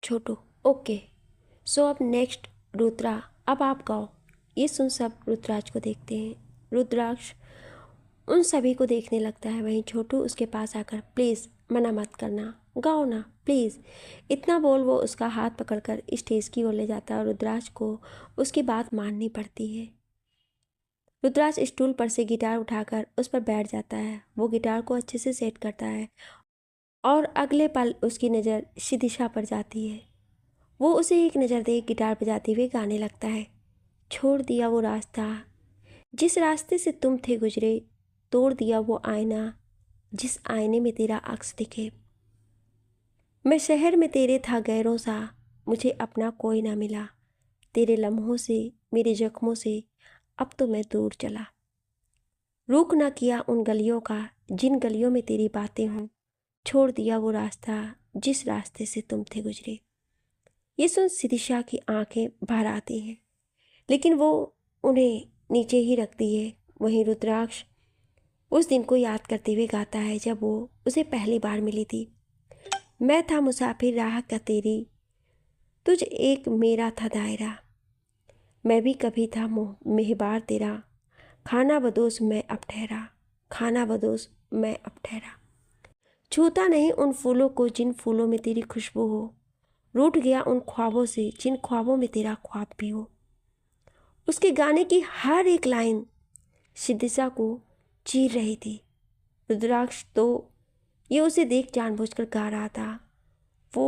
छोटू, okay. सो अब next Rudra, अब आप गाओ। ये सुन सब रुद्राज को देखते हैं। रुद्राक्ष उन सभी को देखने लगता है। वहीं छोटू उसके पास आकर, प्लीज़ मना मत करना, गाओ ना प्लीज़। इतना बोल वो उसका हाथ पकड़कर स्टेज की ओर ले जाता है और रुद्राज को उसकी बात माननी पड़ती है। रुद्राज स्टूल पर से गिटार उठाकर उस पर बैठ जाता है। वो गिटार को अच्छे से सेट करता है और अगले पल उसकी नज़र शिदिशा पर जाती है। वो उसे एक नज़र देख गिटार बजाते हुए गाने लगता है। छोड़ दिया वो रास्ता जिस रास्ते से तुम थे गुजरे, तोड़ दिया वो आईना जिस आईने में तेरा अक्स दिखे। मैं शहर में तेरे था गैरों सा, मुझे अपना कोई ना मिला। तेरे लम्हों से, मेरे जख्मों से अब तो मैं दूर चला। रुख ना किया उन गलियों का जिन गलियों में तेरी बातें हों। छोड़ दिया वो रास्ता जिस रास्ते से तुम थे गुजरे। ये सुन शिदिशा की आंखें भर आती हैं, लेकिन वो उन्हें नीचे ही रखती है। वहीं रुद्राक्ष उस दिन को याद करते हुए गाता है जब वो उसे पहली बार मिली थी। मैं था मुसाफिर राह का तेरी, तुझ एक मेरा था दायरा। मैं भी कभी था मेहबार तेरा, खाना बदोश मैं अब ठहरा। खाना बदोश मैं अब ठहरा। छूता नहीं उन फूलों को जिन फूलों में तेरी खुशबू हो। रूठ गया उन ख्वाबों से जिन ख्वाबों में तेरा ख्वाब भी हो। उसके गाने की हर एक लाइन शिदिशा को चीर रही थी। रुद्राक्ष तो ये उसे देख जानबूझकर गा रहा था। वो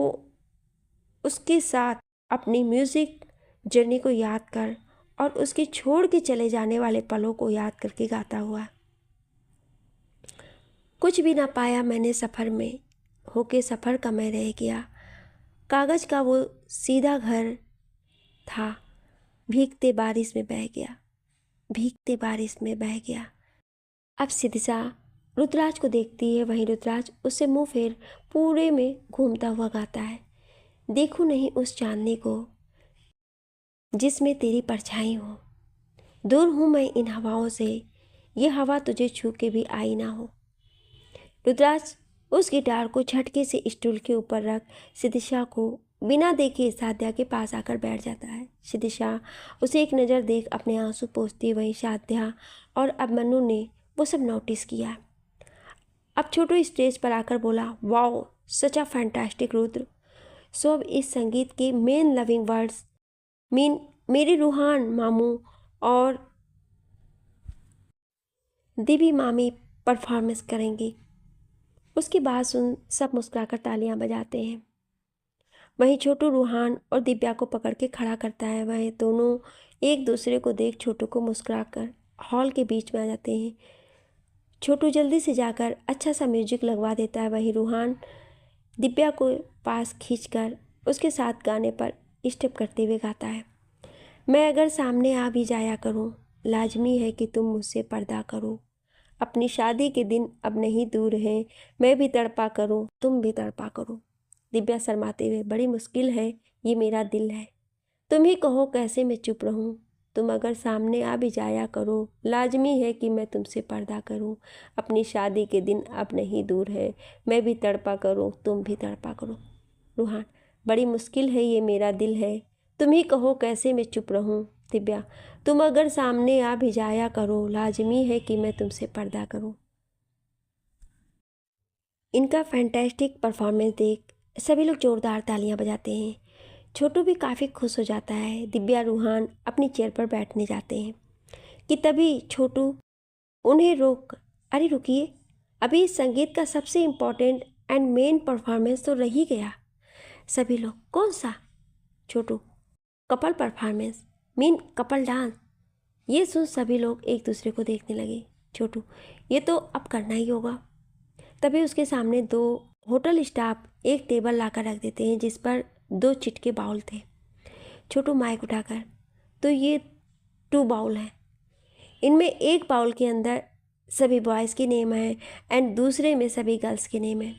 उसके साथ अपनी म्यूज़िक जर्नी को याद कर और उसके छोड़ के चले जाने वाले पलों को याद करके गाता हुआ। कुछ भी ना पाया मैंने सफ़र में, होके सफ़र का मैं रह गया। कागज़ का वो सीधा घर था, भीगते बारिश में बह गया, भीगते बारिश में बह गया। अब शिदिशा रुद्राज को देखती है। वहीं रुद्राज उससे मुंह फेर पूरे में घूमता हुआ गाता है। देखूं नहीं उस चांदनी को जिसमें तेरी परछाई हो। दूर हूँ मैं इन हवाओं से, ये हवा तुझे छू के भी आई ना हो। रुद्राज उस गिटार को झटके से स्टूल के ऊपर रख शिदिशा को बिना देखे साध्या के पास आकर बैठ जाता है। शिदिशा उसे एक नज़र देख अपने आंसू पोंछती। वहीं साध्या और अभिमन्यु ने वो सब नोटिस किया। अब छोटू स्टेज पर आकर बोला, wow such a fantastic Rudra. So अब इस संगीत के मेन लविंग वर्ड्स मीन मेरे रूहान मामू और दीदी मामी परफॉर्मेंस करेंगी। उसकी बात सुन सब मुस्कुराकर तालियां बजाते हैं। वहीं छोटू रूहान और दिव्या को पकड़ के खड़ा करता है। वह दोनों एक दूसरे को देख छोटू को मुस्कुराकर हॉल के बीच में आ जाते हैं। छोटू जल्दी से जाकर अच्छा सा म्यूजिक लगवा देता है। वहीं रूहान दिव्या को पास खींचकर उसके साथ गाने पर स्टेप करते हुए गाता है। मैं अगर सामने आ भी जाया करूं, लाजमी है कि तुम मुझसे पर्दा करो। अपनी शादी के दिन अब नहीं दूर हैं, मैं भी तड़पा करूं, तुम भी तड़पा करो। दिव्या शर्माते हुए, बड़ी मुश्किल है, ये मेरा दिल है, तुम ही कहो कैसे मैं चुप रहूं। तुम अगर सामने आ भी जाया करो, लाजमी है कि मैं तुमसे पर्दा करूं। अपनी शादी के दिन अब नहीं दूर है, मैं भी तड़पा करूं, तुम भी तड़पा करो। रूहान, बड़ी मुश्किल है, ये मेरा दिल है, तुम ही कहो कैसे मैं चुप रहूं। दिव्या, तुम अगर सामने आ भी जाया करो, लाजमी है कि मैं तुमसे पर्दा करूं। इनका फैंटेस्टिक परफॉर्मेंस देख सभी लोग जोरदार तालियां बजाते हैं। छोटू भी काफ़ी खुश हो जाता है। दिव्या रूहान अपनी चेयर पर बैठने जाते हैं कि तभी छोटू उन्हें रोक, अरे रुकिए, अभी इस संगीत का सबसे इम्पोर्टेंट एंड मेन परफॉर्मेंस तो रह ही गया। सभी लोग, कौन सा? Chhotu, couple performance mean couple dance. ये सुन सभी लोग एक दूसरे को देखने लगे। छोटू, ये तो अब करना ही होगा। तभी उसके सामने दो होटल स्टाफ एक टेबल लाकर रख देते हैं जिस पर 2 चिटके बाउल थे। छोटू माइक उठाकर, तो ये 2 बाउल हैं, इनमें एक बाउल के अंदर सभी बॉयज़ के नेम हैं एंड दूसरे में सभी गर्ल्स के नेम हैं।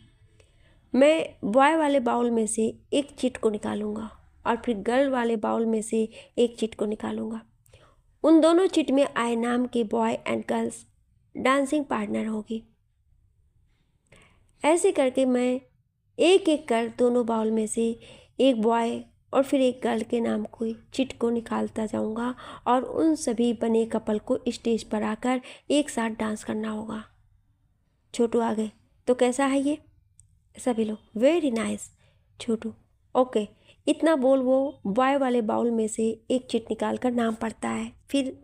मैं बॉय वाले बाउल में से एक चिट को निकालूंगा और फिर गर्ल वाले बाउल में से एक चिट को निकालूंगा। उन दोनों चिट में आई नाम के boy and girls dancing partner होगी। ऐसे करके मैं एक एक कर दोनों बाउल में से एक बॉय और फिर एक गर्ल के नाम की चिट को निकालता जाऊंगा और उन सभी बने कपल को स्टेज पर आकर एक साथ डांस करना होगा। छोटू आ गए, तो कैसा है ये? सभी लोग वेरी नाइस। छोटू ओके। इतना बोल वो बॉय वाले बाउल में से एक चिट निकाल कर नाम पढ़ता है, फिर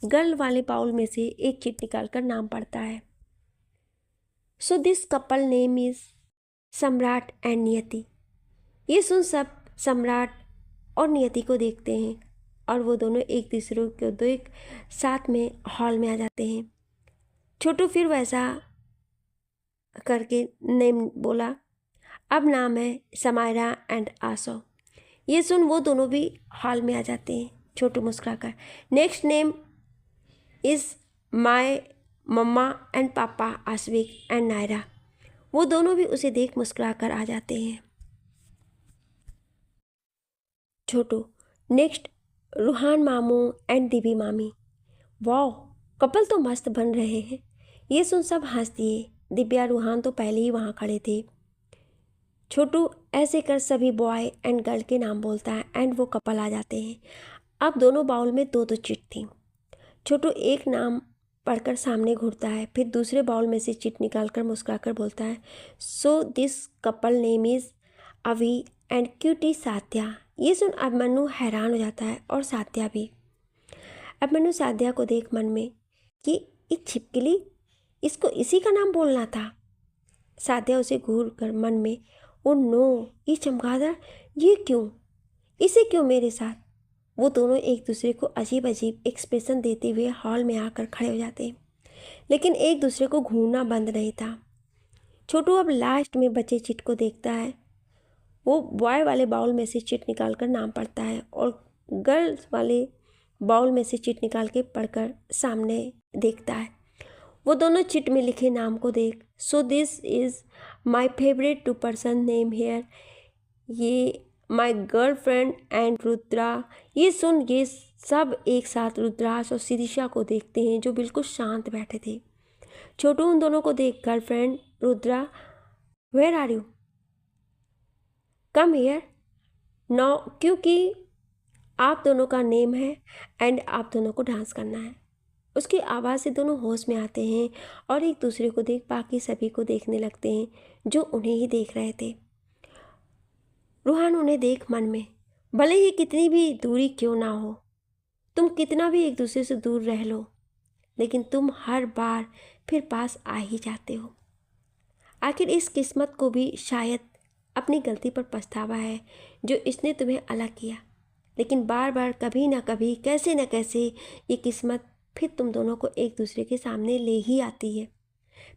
गर्ल वाले बाउल में से एक चिट निकाल कर नाम पढ़ता है। So this couple name is सम्राट एंड नियति। ये सुन सब सम्राट और नियति को देखते हैं और वो दोनों एक दूसरे को देख साथ में हॉल में आ जाते हैं। छोटू फिर वैसा करके नेम बोला। अब नाम है समायरा एंड आसो। ये सुन वो दोनों भी हॉल में आ जाते हैं। छोटू मुस्कुराकर, next name is my mama and papa Ashvik and Naira. वो दोनों भी उसे देख मुस्कुराकर आ जाते हैं। छोटू, नेक्स्ट रूहान मामू एंड दीबी मामी। वाह, कपल तो मस्त बन रहे हैं। ये सुन सब हंस दिए। दिव्या रूहान तो पहले ही वहाँ खड़े थे। छोटू ऐसे कर सभी बॉय एंड गर्ल के नाम बोलता है एंड वो कपल आ जाते हैं। अब दोनों बाउल में दो दो चिट थी। छोटू एक नाम पढ़कर सामने घूरता है, फिर दूसरे बाउल में से चिट निकालकर मुस्कुराकर बोलता है, so this couple name is अवी एंड क्यूटी सात्या। ये सुन अभिमन्यु हैरान हो जाता है और सात्या भी। अभिमन्यु सात्या को देख मन में कि एक छिपकली, इसको इसी का नाम बोलना था। सात्या उसे घूर कर मन में, ओ नो, ये चमगादड़, ये क्यों, इसे क्यों मेरे साथ। वो दोनों एक दूसरे को अजीब अजीब एक्सप्रेशन देते हुए हॉल में आकर खड़े हो जाते, लेकिन एक दूसरे को घूरना बंद नहीं था। छोटू अब लास्ट में बचे चिट को देखता है। वो बॉय वाले बाउल में से चिट निकाल कर नाम पढ़ता है और गर्ल्स वाले बाउल में से चिट निकाल के पढ़कर सामने देखता है। वो दोनों चिट में लिखे नाम को देख, so this is my favourite two person name here, ये my girlfriend and Rudra. ये सुन ये सब एक साथ रुद्राक्ष और शिरीषा को देखते हैं जो बिल्कुल शांत बैठे थे। छोटू उन दोनों को देख, girlfriend Rudra, where are you, come here now, क्योंकि आप दोनों का नेम है एंड आप दोनों को डांस करना है। उसकी आवाज़ से दोनों होश में आते हैं और एक दूसरे को देख बाकी सभी को देखने लगते हैं जो उन्हें ही देख रहे थे। रूहान उन्हें देख मन में, भले ही कितनी भी दूरी क्यों ना हो, तुम कितना भी एक दूसरे से दूर रह लो, लेकिन तुम हर बार फिर पास आ ही जाते हो। आखिर इस किस्मत को भी शायद अपनी गलती पर पछतावा है जो इसने तुम्हें अलग किया, लेकिन बार बार कभी ना कभी कैसे न कैसे ये किस्मत फिर तुम दोनों को एक दूसरे के सामने ले ही आती है,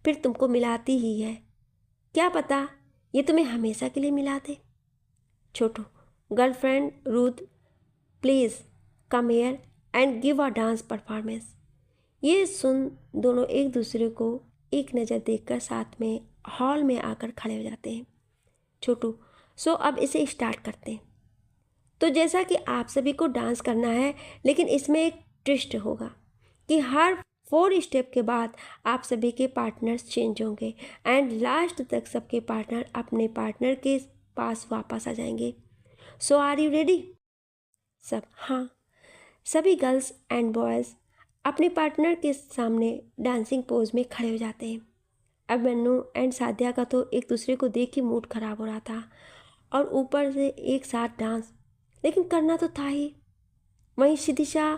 फिर तुमको मिलाती ही है। क्या पता ये तुम्हें हमेशा के लिए मिला दे। Chhotu, girlfriend Ruth, please come here and give a dance performance. ये सुन दोनों एक दूसरे को एक नज़र देखकर साथ में हॉल में आकर खड़े हो जाते हैं। छोटू, सो अब इसे स्टार्ट करते हैं। तो जैसा कि आप सभी को डांस करना है, लेकिन इसमें एक ट्विस्ट होगा कि हर 4 स्टेप के बाद आप सभी के पार्टनर्स चेंज होंगे एंड लास्ट तक सबके पार्टनर अपने पार्टनर के पास वापस आ जाएंगे। सो आर यू रेडी? सब हाँ। सभी गर्ल्स एंड बॉयज़ अपने पार्टनर के सामने डांसिंग पोज में खड़े हो जाते हैं। अब मन्नू एंड साध्या का तो एक दूसरे को देख ही मूड खराब हो रहा था और ऊपर से एक साथ डांस, लेकिन करना तो था ही। वहीं शिदिशा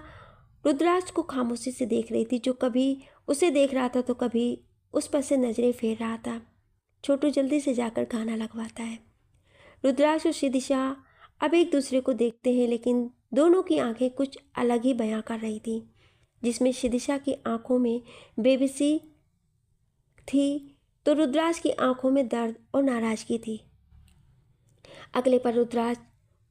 रुद्राक्ष को खामोशी से देख रही थी, जो कभी उसे देख रहा था तो कभी उस पर से नजरें फेर रहा था। छोटू जल्दी से जाकर गाना लगवाता है। रुद्राक्ष और शिदिशा अब एक दूसरे को देखते हैं, लेकिन दोनों की आंखें कुछ अलग ही बयां कर रही थी, जिसमें शिदिशा की आंखों में बेबसी थी तो रुद्राक्ष की आंखों में दर्द और नाराजगी थी। अगले पर रुद्राक्ष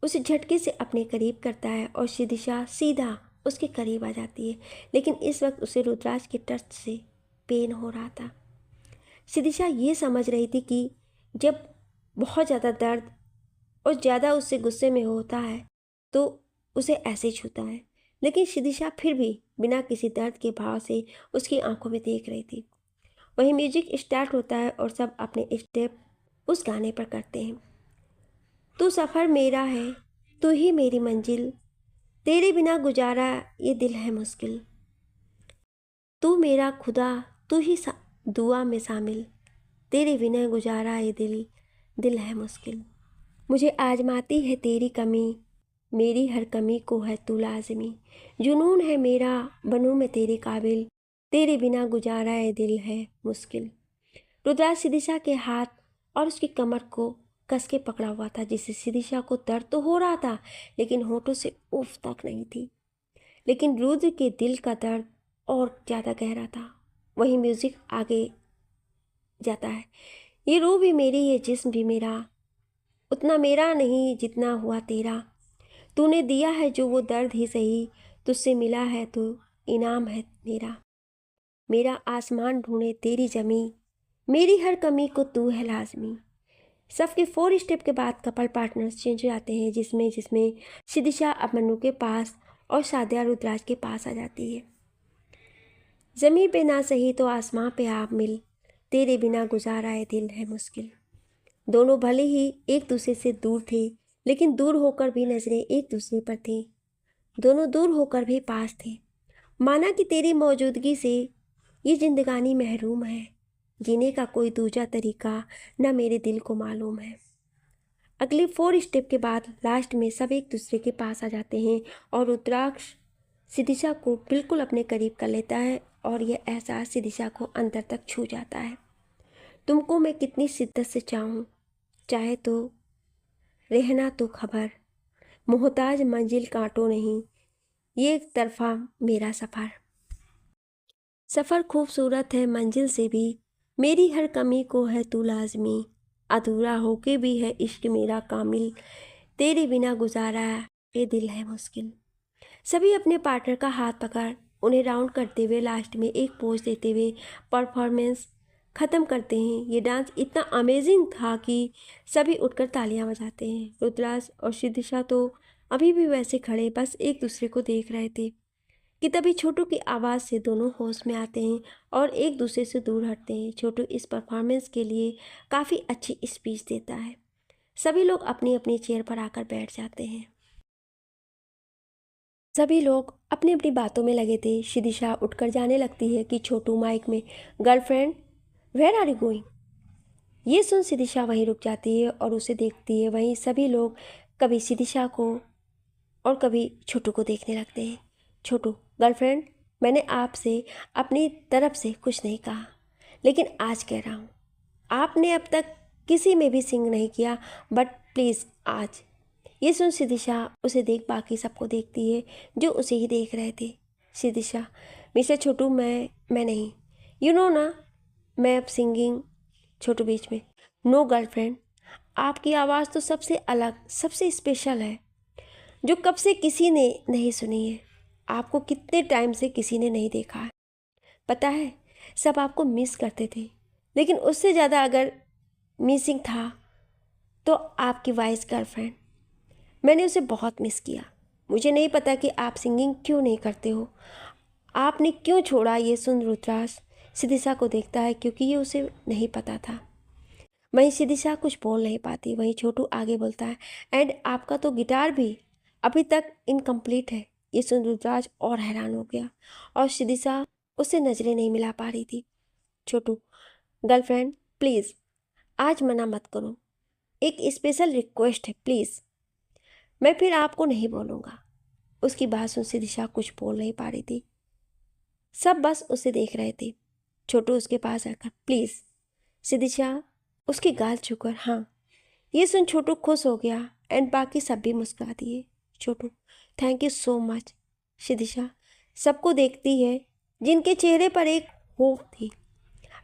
उसे झटके से अपने करीब करता है और शिदिशा सीधा उसके करीब आ जाती है, लेकिन इस वक्त उसे रुद्राक्ष के टच से पेन हो रहा था। शिदिशा ये समझ रही थी कि जब बहुत ज़्यादा दर्द और ज़्यादा उससे गुस्से में होता है तो उसे ऐसे ही छूता है, लेकिन शिदिशा फिर भी बिना किसी दर्द के भाव से उसकी आंखों में देख रही थी। वहीं म्यूजिक स्टार्ट होता है और सब अपने स्टेप उस गाने पर करते हैं। तू सफ़र मेरा है, तू ही मेरी मंजिल, तेरे बिना गुजारा ये दिल है मुश्किल। तू मेरा खुदा, तू ही दुआ में शामिल, तेरे बिना गुजारा ये दिल है मुश्किल। मुझे आजमाती है तेरी कमी, मेरी हर कमी को है तू लाज़मी। जुनून है मेरा बनूं मैं तेरे काबिल, तेरे बिना गुजारा ये दिल है मुश्किल। रुद्राक्ष सिदिशा के हाथ और उसकी कमर को कस के पकड़ा हुआ था, जिससे सिदिशा को दर्द तो हो रहा था लेकिन होठों से उफ तक नहीं थी। लेकिन रुद्र के दिल का दर्द और ज़्यादा गहरा था। वही म्यूज़िक आगे जाता है। ये रूह भी मेरी, ये जिस्म भी मेरा, उतना मेरा नहीं जितना हुआ तेरा। तूने दिया है जो वो दर्द ही सही, तुझसे मिला है तो इनाम है मेरा। मेरा आसमान ढूंढे तेरी जमी, मेरी हर कमी को तू है लाजमी। सबके 4 स्टेप के बाद कपल पार्टनर्स चेंज हो जाते हैं, जिसमें सिदिशा अब मन्नू के पास और सादिया रुद्राज के पास आ जाती है। ज़मीं पे ना सही तो आसमां पे आप मिल, तेरे बिना गुजारा है दिल है मुश्किल। दोनों भले ही एक दूसरे से दूर थे, लेकिन दूर होकर भी नज़रें एक दूसरे पर थी। दोनों दूर होकर भी पास थे। माना कि तेरी मौजूदगी से ये जिंदगानी महरूम है, जीने का कोई दूजा तरीका न मेरे दिल को मालूम है। अगले 4 स्टेप के बाद लास्ट में सब एक दूसरे के पास आ जाते हैं और रुद्राक्ष सिदिशा को बिल्कुल अपने करीब कर लेता है और यह एहसास सिदिशा को अंदर तक छू जाता है। तुमको मैं कितनी शिद्दत से चाहूँ, चाहे तो रहना तो खबर, मोहताज मंजिल कांटो नहीं, ये एक तरफा मेरा सफ़र खूबसूरत है मंजिल से भी, मेरी हर कमी को है तू लाजमी। अधूरा होके भी है इश्क मेरा कामिल, तेरे बिना गुजारा ये दिल है मुश्किल। सभी अपने पार्टनर का हाथ पकड़ उन्हें राउंड करते हुए लास्ट में एक पोज देते हुए परफॉर्मेंस ख़त्म करते हैं। ये डांस इतना अमेजिंग था कि सभी उठकर तालियां बजाते हैं। रुद्राज और सिदिशा तो अभी भी वैसे खड़े बस एक दूसरे को देख रहे थे कि तभी छोटू की आवाज़ से दोनों होश में आते हैं और एक दूसरे से दूर हटते हैं। छोटू इस परफॉर्मेंस के लिए काफ़ी अच्छी स्पीच देता है। सभी लोग अपनी अपनी चेयर पर आकर बैठ जाते हैं। सभी लोग अपनी अपनी बातों में लगे थे। सिदिशा उठकर जाने लगती है कि छोटू माइक में, girlfriend where are you going. ये सुन सिदिशा वहीं रुक जाती है और उसे देखती है। वहीं सभी लोग कभी सिदिशा को और कभी छोटू को देखने लगते हैं। छोटू, गर्लफ्रेंड, मैंने आपसे अपनी तरफ से कुछ नहीं कहा, लेकिन आज कह रहा हूँ। आपने अब तक किसी में भी सिंग नहीं किया, बट प्लीज़ आज। ये सुन सिदिशा उसे देख बाकी सबको देखती है जो उसे ही देख रहे थे। सिदिशा, मिस्टर छोटू, मैं नहीं, यू नो ना, मैं अब सिंगिंग। छोटू बीच में, नो गर्लफ्रेंड, आपकी आवाज़ तो सबसे अलग, सबसे स्पेशल है, जो कब से किसी ने नहीं सुनी है। आपको कितने टाइम से किसी ने नहीं देखा है। पता है, सब आपको मिस करते थे, लेकिन उससे ज़्यादा अगर मिसिंग था तो आपकी वाइस गर्लफ्रेंड। मैंने उसे बहुत मिस किया। मुझे नहीं पता कि आप सिंगिंग क्यों नहीं करते हो, आपने क्यों छोड़ा। ये सुन रुद्राक्ष सिदिशा को देखता है क्योंकि ये उसे नहीं पता था। वहीं सिदिशा कुछ बोल नहीं पाती। वहीं छोटू आगे बोलता है, एंड आपका तो गिटार भी अभी तक इनकम्प्लीट है। ये सुन रुद्राक्ष और हैरान हो गया और सिदिशा उससे नज़रें नहीं मिला पा रही थी। छोटू, गर्लफ्रेंड प्लीज़ आज मना मत करो, एक स्पेशल रिक्वेस्ट है प्लीज़। मैं फिर आपको नहीं बोलूँगा। उसकी बात सुन सिदिशा कुछ बोल नहीं पा रही थी। सब बस उसे देख रहे थे। छोटू उसके पास आकर, प्लीज़। सिदिशा उसके गाल छूकर हाँ। ये सुन छोटू खुश हो गया एंड बाकी सब भी मुस्कुरा दिए। छोटू, थैंक यू सो मच। सिदिशा सबको देखती है जिनके चेहरे पर एक होप थी।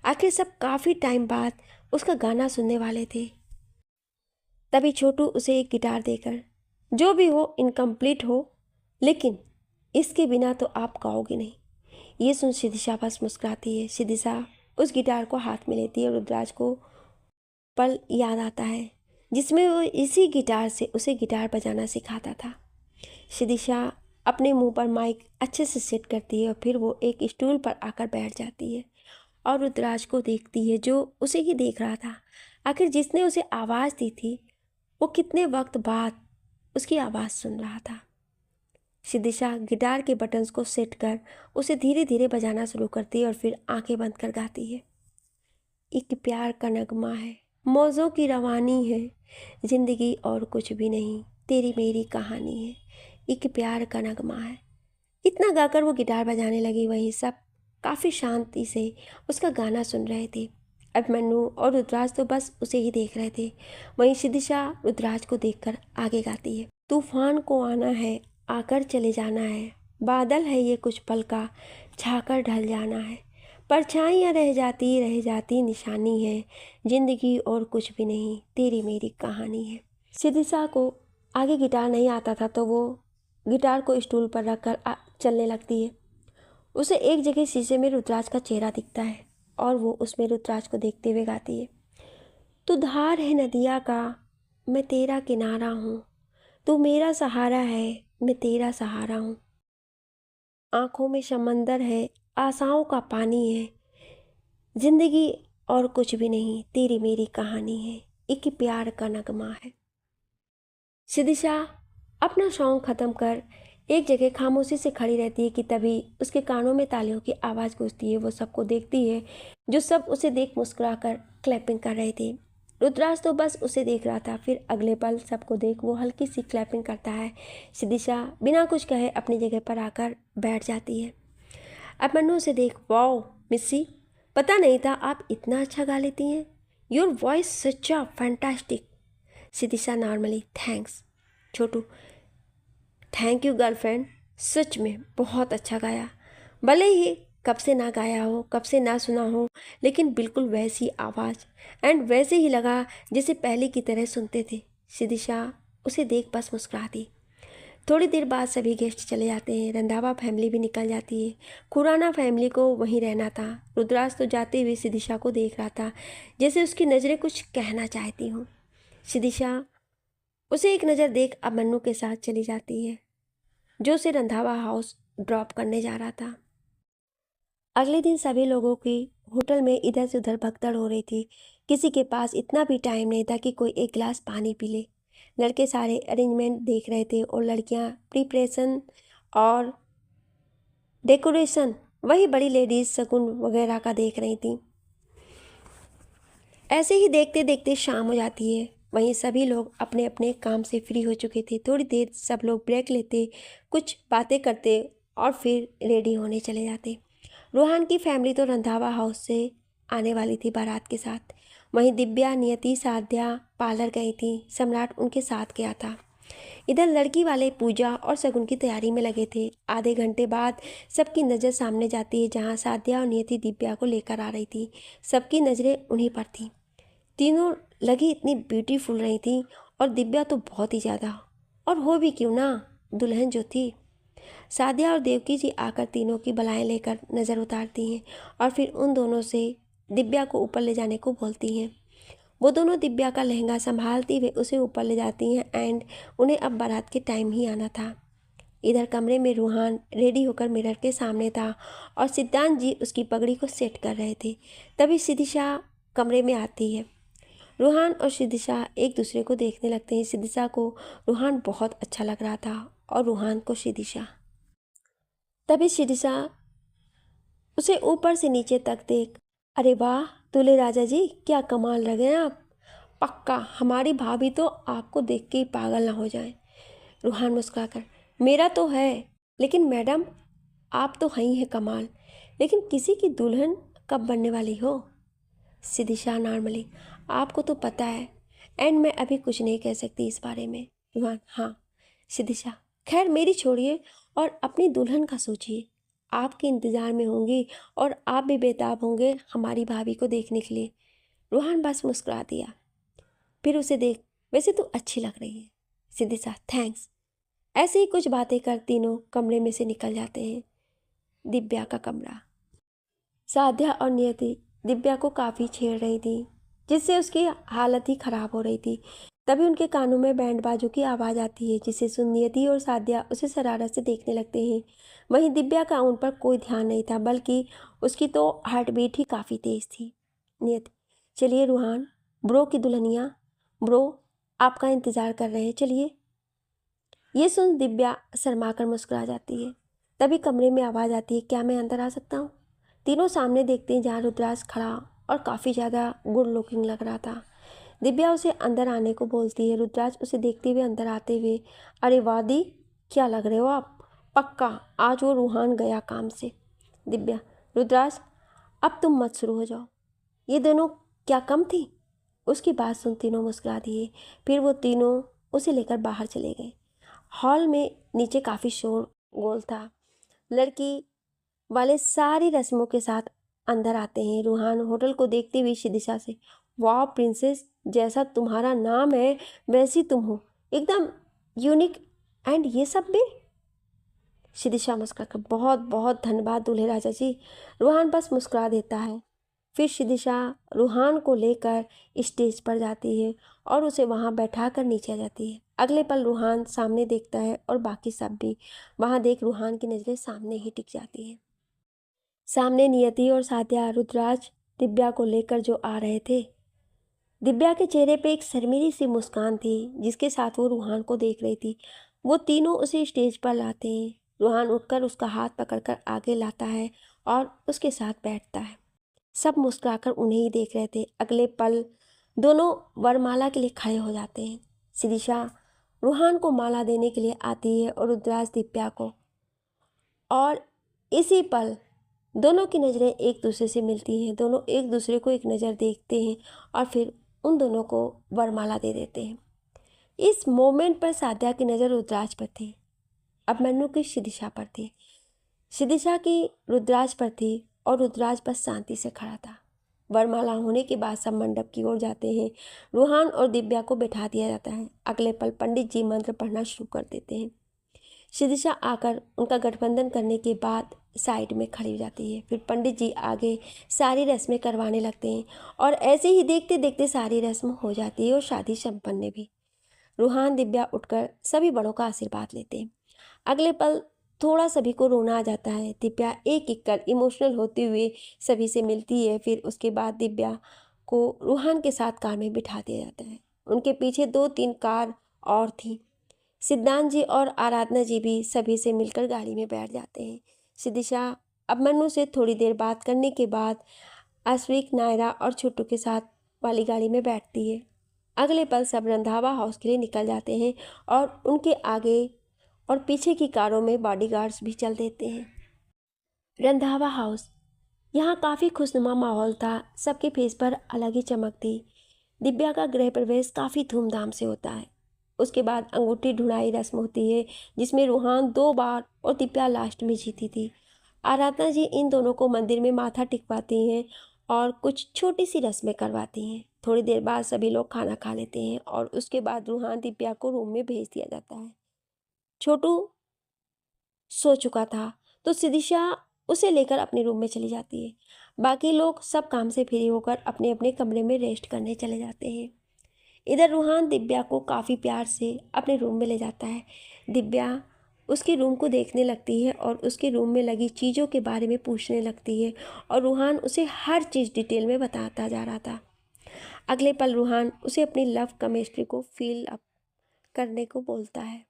आखिर सब काफ़ी टाइम बाद उसका गाना सुनने वाले थे। तभी छोटू उसे एक गिटार देकर, जो भी हो इनकम्प्लीट हो, लेकिन इसके बिना तो आप गाओगे नहीं। ये सुन सिदिशा बस मुस्कुराती है। सिदिशा उस गिटार को हाथ में लेती है। रुद्राज को पल याद आता है जिसमें वो इसी गिटार से उसे गिटार बजाना सिखाता था। सिदिशा अपने मुंह पर माइक अच्छे से सेट करती है और फिर वो एक स्टूल पर आकर बैठ जाती है और रुद्राज को देखती है जो उसे ही देख रहा था। आखिर जिसने उसे आवाज़ दी थी वो कितने वक्त बाद उसकी आवाज़ सुन रहा था। सिदिशा गिटार के बटन्स को सेट कर उसे धीरे धीरे बजाना शुरू करती है और फिर आंखें बंद कर गाती है। एक प्यार का नगमा है, मौजों की रवानी है, जिंदगी और कुछ भी नहीं, तेरी मेरी कहानी है, एक प्यार का नगमा है। इतना गाकर वो गिटार बजाने लगी। वहीं सब काफ़ी शांति से उसका गाना सुन रहे थे। अब मन्नू और रुद्राज तो बस उसे ही देख रहे थे। वहीं सिदिशा रुद्राज को देखकर आगे गाती है। तूफान को आना है, आकर चले जाना है, बादल है ये कुछ पल का, छाकर ढल जाना है, परछाइयाँ रह जाती निशानी है, जिंदगी और कुछ भी नहीं, तेरी मेरी कहानी है। सिदिशा को आगे गिटार नहीं आता था तो वो गिटार को स्टूल पर रखकर चलने लगती है। उसे एक जगह शीशे में रुद्राज का चेहरा दिखता है और वो उसमें रुद्राज को देखते हुए गाती है। तू धार है नदिया का, मैं तेरा किनारा हूँ, तू मेरा सहारा है, मैं तेरा सहारा हूँ, आँखों में समंदर है, आशाओं का पानी है, जिंदगी और कुछ भी नहीं, तेरी मेरी कहानी है, एक प्यार का नगमा है। सिदिशा अपना सॉन्ग ख़त्म कर एक जगह खामोशी से खड़ी रहती है कि तभी उसके कानों में तालियों की आवाज़ गूंजती है। वो सबको देखती है जो सब उसे देख मुस्कुराकर क्लैपिंग कर रहे थे। रुद्राज तो बस उसे देख रहा था। फिर अगले पल सबको देख वो हल्की सी क्लैपिंग करता है। सिदिशा बिना कुछ कहे अपनी जगह पर आकर बैठ जाती है। अब मन्नू उसे देख, वाओ मिस्सी, पता नहीं था आप इतना अच्छा गा लेती हैं, your voice such a fantastic. Sidisha normally, thanks Chhotu. Thank you girlfriend, सच में बहुत अच्छा गाया। भले ही कब से ना गाया हो, कब से ना सुना हो, लेकिन बिल्कुल वैसी आवाज़ एंड वैसे ही लगा जैसे पहले की तरह सुनते थे। सिदिशा उसे देख बस मुस्कुराती। थोड़ी देर बाद सभी गेस्ट चले जाते हैं। रंधावा फैमिली भी निकल जाती है। खुराना फैमिली को वहीं रहना था। रुद्राज तो जाते हुए सिदिशा को देख रहा था जैसे उसकी नज़रें कुछ कहना चाहती हूँ। सिदिशा उसे एक नज़र देख अब मन्नू के साथ चली जाती है जो उसे रंधावा हाउस ड्रॉप करने जा रहा था। अगले दिन सभी लोगों की होटल में इधर से उधर भगदड़ हो रही थी। किसी के पास इतना भी टाइम नहीं था कि कोई एक गिलास पानी पी ले। लड़के सारे अरेंजमेंट देख रहे थे और लड़कियां प्रिपरेशन और डेकोरेशन, वही बड़ी लेडीज शगुन वगैरह का देख रही थी। ऐसे ही देखते देखते शाम हो जाती है। वहीं सभी लोग अपने अपने काम से फ्री हो चुके थे। थोड़ी देर सब लोग ब्रेक लेते, कुछ बातें करते और फिर रेडी होने चले जाते। रूहान की फैमिली तो रंधावा हाउस से आने वाली थी बारात के साथ। वहीं दिव्या, नियति, साध्या पार्लर गई थी। सम्राट उनके साथ गया था। इधर लड़की वाले पूजा और शगुन की तैयारी में लगे थे। आधे घंटे बाद सबकी नज़र सामने जाती है जहाँ साध्या और नियति दिव्या को लेकर आ रही थी। सबकी नज़रें उन्हीं पर थी। तीनों लगी इतनी ब्यूटीफुल रही थी और दिव्या तो बहुत ही ज़्यादा, और हो भी क्यों ना, दुल्हन जो थी। सादिया और देवकी जी आकर तीनों की बलाएं लेकर नज़र उतारती हैं और फिर उन दोनों से दिव्या को ऊपर ले जाने को बोलती हैं। वो दोनों दिव्या का लहंगा संभालती हुए उसे ऊपर ले जाती हैं एंड उन्हें अब बारात के टाइम ही आना था। इधर कमरे में रूहान रेडी होकर मिरर के सामने था और सिद्धांत जी उसकी पगड़ी को सेट कर रहे थे। तभी सिदिशा कमरे में आती है। रूहान और सिदिशा एक दूसरे को देखने लगते हैं। सिदिशा को रूहान बहुत अच्छा लग रहा था और रूहान को सिदिशा। तभी सिदिशा उसे ऊपर से नीचे तक देख, अरे वाह दूल्हे राजा जी, क्या कमाल लगे हैं आप, पक्का हमारी भाभी तो आपको देख के ही पागल ना हो जाए। रूहान मुस्कुराकर, मेरा तो है, लेकिन मैडम आप तो हैं ही है कमाल, लेकिन किसी की दुल्हन कब बनने वाली हो। सिदिशा नॉर्मली, आपको तो पता है एंड मैं अभी कुछ नहीं कह सकती इस बारे में। रूहान, हाँ। सिदिशा, खैर मेरी छोड़िए और अपनी दुल्हन का सोचिए, आपके इंतज़ार में होंगी और आप भी बेताब होंगे हमारी भाभी को देखने के लिए। रूहान बस मुस्कुरा दिया। फिर उसे देख, वैसे तो अच्छी लग रही है। सिदिशा, थैंक्स। ऐसे ही कुछ बातें कर तीनों कमरे में से निकल जाते हैं। दिव्या का कमरा। साध्या और नियति दिव्या को काफ़ी छेड़ रही थी जिससे उसकी हालत ही ख़राब हो रही थी। तभी उनके कानों में बैंड बाजों की आवाज़ आती है जिसे सुन नियति और साध्या उसे शरारत से देखने लगते हैं। वहीं दिव्या का उन पर कोई ध्यान नहीं था, बल्कि उसकी तो हार्ट बीट ही काफ़ी तेज़ थी। नियति, चलिए रूहान ब्रो की दुल्हनिया, ब्रो आपका इंतज़ार कर रहे हैं, चलिए। ये सुन दिव्या शर्मा कर मुस्कुरा जाती है। तभी कमरे में आवाज़ आती है, क्या मैं अंदर आ सकता हूँ? तीनों सामने देखते हैं जहाँ रुद्राक्ष खड़ा और काफ़ी ज़्यादा गुड लुकिंग लग रहा था। दिव्या उसे अंदर आने को बोलती है। रुद्राक्ष उसे देखते हुए अंदर आते हुए, अरे वादी, क्या लग रहे हो आप? पक्का आज वो रूहान गया काम से। दिव्या, रुद्राक्ष अब तुम मत शुरू हो जाओ, ये दोनों क्या कम थी? उसकी बात सुन तीनों मुस्कुरा दिए। फिर वो तीनों उसे लेकर बाहर चले गए। हॉल में नीचे काफ़ी शोर गोल था। लड़की वाले सारी रस्मों के साथ अंदर आते हैं। रूहान होटल को देखते हुए शिदिशा से, वाह प्रिंसेस, जैसा तुम्हारा नाम है वैसी तुम हो, एकदम यूनिक। एंड ये सब भी? शिदिशा मुस्कुराकर, बहुत बहुत धन्यवाद दूल्हे राजा जी। रूहान बस मुस्कुरा देता है। फिर शिदिशा रूहान को लेकर स्टेज पर जाती है और उसे वहां बैठा कर नीचे आ जाती है। अगले पल रूहान सामने देखता है और बाकी सब भी वहां देख रूहान की नज़रें सामने ही टिक जाती हैं। सामने नियति और साध्या रुद्राज दिव्या को लेकर जो आ रहे थे। दिव्या के चेहरे पे एक शर्मीली सी मुस्कान थी जिसके साथ वो रूहान को देख रही थी। वो तीनों उसे स्टेज पर लाते हैं। रूहान उठकर उसका हाथ पकड़कर आगे लाता है और उसके साथ बैठता है। सब मुस्कुराकर उन्हें ही देख रहे थे। अगले पल दोनों वरमाला के लिए खड़े हो जाते हैं। शिदिशा रूहान को माला देने के लिए आती है और रुद्राज दिव्या को, और इसी पल दोनों की नज़रें एक दूसरे से मिलती हैं। दोनों एक दूसरे को एक नज़र देखते हैं और फिर उन दोनों को वरमाला दे देते हैं। इस मोमेंट पर साध्या की नज़र रुद्राज पर थी, अब मन्नू की शिदिशा पर थी। शिदिशा की रुद्राज पर थी और रुद्राज बस शांति से खड़ा था। वरमाला होने के बाद सब मंडप की ओर जाते हैं। रूहान और दिव्या को बैठा दिया जाता है। अगले पल पंडित जी मंत्र पढ़ना शुरू कर देते हैं। शिदिशा आकर उनका गठबंधन करने के बाद साइड में खड़ी हो जाती है। फिर पंडित जी आगे सारी रस्में करवाने लगते हैं और ऐसे ही देखते देखते सारी रस्म हो जाती है और शादी संपन्न भी। रूहान दिव्या उठकर सभी बड़ों का आशीर्वाद लेते हैं। अगले पल थोड़ा सभी को रोना आ जाता है। दिव्या एक एक कर इमोशनल होते हुए सभी से मिलती है। फिर उसके बाद दिव्या को रूहान के साथ कार में बिठा दिया जाता है। उनके पीछे 2-3 कार और थी। सिद्धांत जी और आराधना जी भी सभी से मिलकर गाड़ी में बैठ जाते हैं। शिदिशा अब मन्नू से थोड़ी देर बात करने के बाद आश्विक, नायरा और छोटू के साथ वाली गाड़ी में बैठती है। अगले पल सब रंधावा हाउस के लिए निकल जाते हैं और उनके आगे और पीछे की कारों में बॉडीगार्ड्स भी चल देते हैं। रंधावा हाउस, यहाँ काफ़ी खुशनुमा माहौल था। सबके फेस पर अलग ही चमक थी। दिव्या का गृह प्रवेश काफ़ी धूमधाम से होता है। उसके बाद अंगूठी ढुंढाई रस्म होती है जिसमें रूहान 2 बार और दिव्या लास्ट में जीती थी। आराधना जी इन दोनों को मंदिर में माथा टिकवाती हैं और कुछ छोटी सी रस्में करवाती हैं। थोड़ी देर बाद सभी लोग खाना खा लेते हैं और उसके बाद रूहान दिव्या को रूम में भेज दिया जाता है। छोटू सो चुका था तो सिदिशा उसे लेकर अपने रूम में चली जाती है। बाकी लोग सब काम से फ्री होकर अपने अपने कमरे में रेस्ट करने चले जाते हैं। इधर रूहान दिव्या को काफ़ी प्यार से अपने रूम में ले जाता है। दिव्या उसके रूम को देखने लगती है और उसके रूम में लगी चीज़ों के बारे में पूछने लगती है और रूहान उसे हर चीज़ डिटेल में बताता जा रहा था। अगले पल रूहान उसे अपनी लव केमिस्ट्री को फील अप करने को बोलता है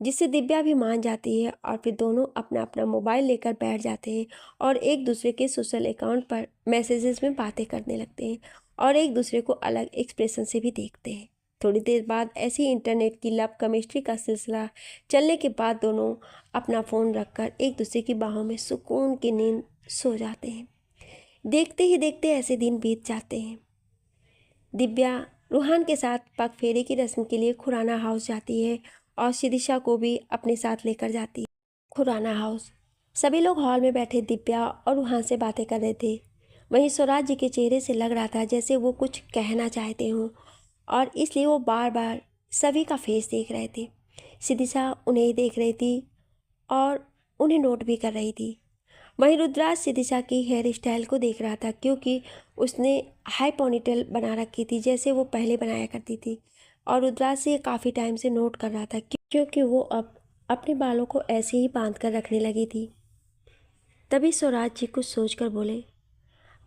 जिससे दिव्या भी मान जाती है और फिर दोनों अपना अपना मोबाइल लेकर बैठ जाते हैं और एक दूसरे के सोशल अकाउंट पर मैसेजेस में बातें करने लगते हैं और एक दूसरे को अलग एक्सप्रेशन से भी देखते हैं। थोड़ी देर बाद ऐसी इंटरनेट की लव केमिस्ट्री का सिलसिला चलने के बाद दोनों अपना फ़ोन रखकर एक दूसरे की बाहों में सुकून की नींद सो जाते हैं। देखते ही देखते ऐसे दिन बीत जाते हैं। दिव्या रूहान के साथ पग फेरे की रस्म के लिए खुराना हाउस जाती है और शिदिशा को भी अपने साथ लेकर जाती है। खुराना हाउस, सभी लोग हॉल में बैठे दिव्या और रूहान से बातें कर रहे थे। वहीं स्वराज जी के चेहरे से लग रहा था जैसे वो कुछ कहना चाहते हों और इसलिए वो बार बार सभी का फेस देख रहे थे। शिदिशा उन्हें ही देख रही थी और उन्हें नोट भी कर रही थी। वहीं रुद्राज शिदिशा की हेयर स्टाइल को देख रहा था क्योंकि उसने हाई पोनीटेल बना रखी थी जैसे वो पहले बनाया करती थी और रुद्राज से काफ़ी टाइम से नोट कर रहा था क्योंकि वो अब अपने बालों को ऐसे ही बांध कर रखने लगी थी। तभी स्वराज जी कुछ सोचकर बोले,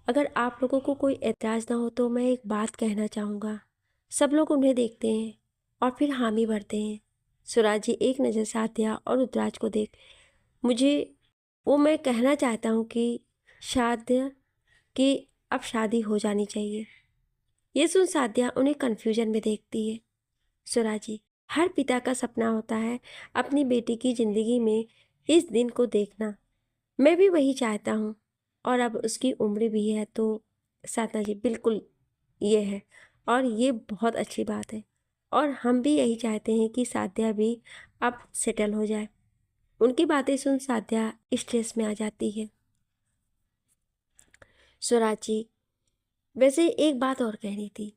अगर आप लोगों को कोई एतराज़ ना हो तो मैं एक बात कहना चाहूँगा। सब लोग उन्हें देखते हैं और फिर हामी भरते हैं। स्वराज जी एक नज़र साध्या और रुद्राज को देख मुझे मैं कहना चाहता हूँ कि शायद कि अब शादी हो जानी चाहिए। ये सुन साध्या उन्हें कन्फ्यूजन में देखती है। स्वराज जी, हर पिता का सपना होता है अपनी बेटी की ज़िंदगी में इस दिन को देखना। मैं भी वही चाहता हूँ और अब उसकी उम्र भी है तो साधना जी बिल्कुल ये है और ये बहुत अच्छी बात है और हम भी यही चाहते हैं कि साध्या भी अब सेटल हो जाए। उनकी बातें सुन साध्या स्ट्रेस में आ जाती है। स्वराज जी, वैसे एक बात और कहनी थी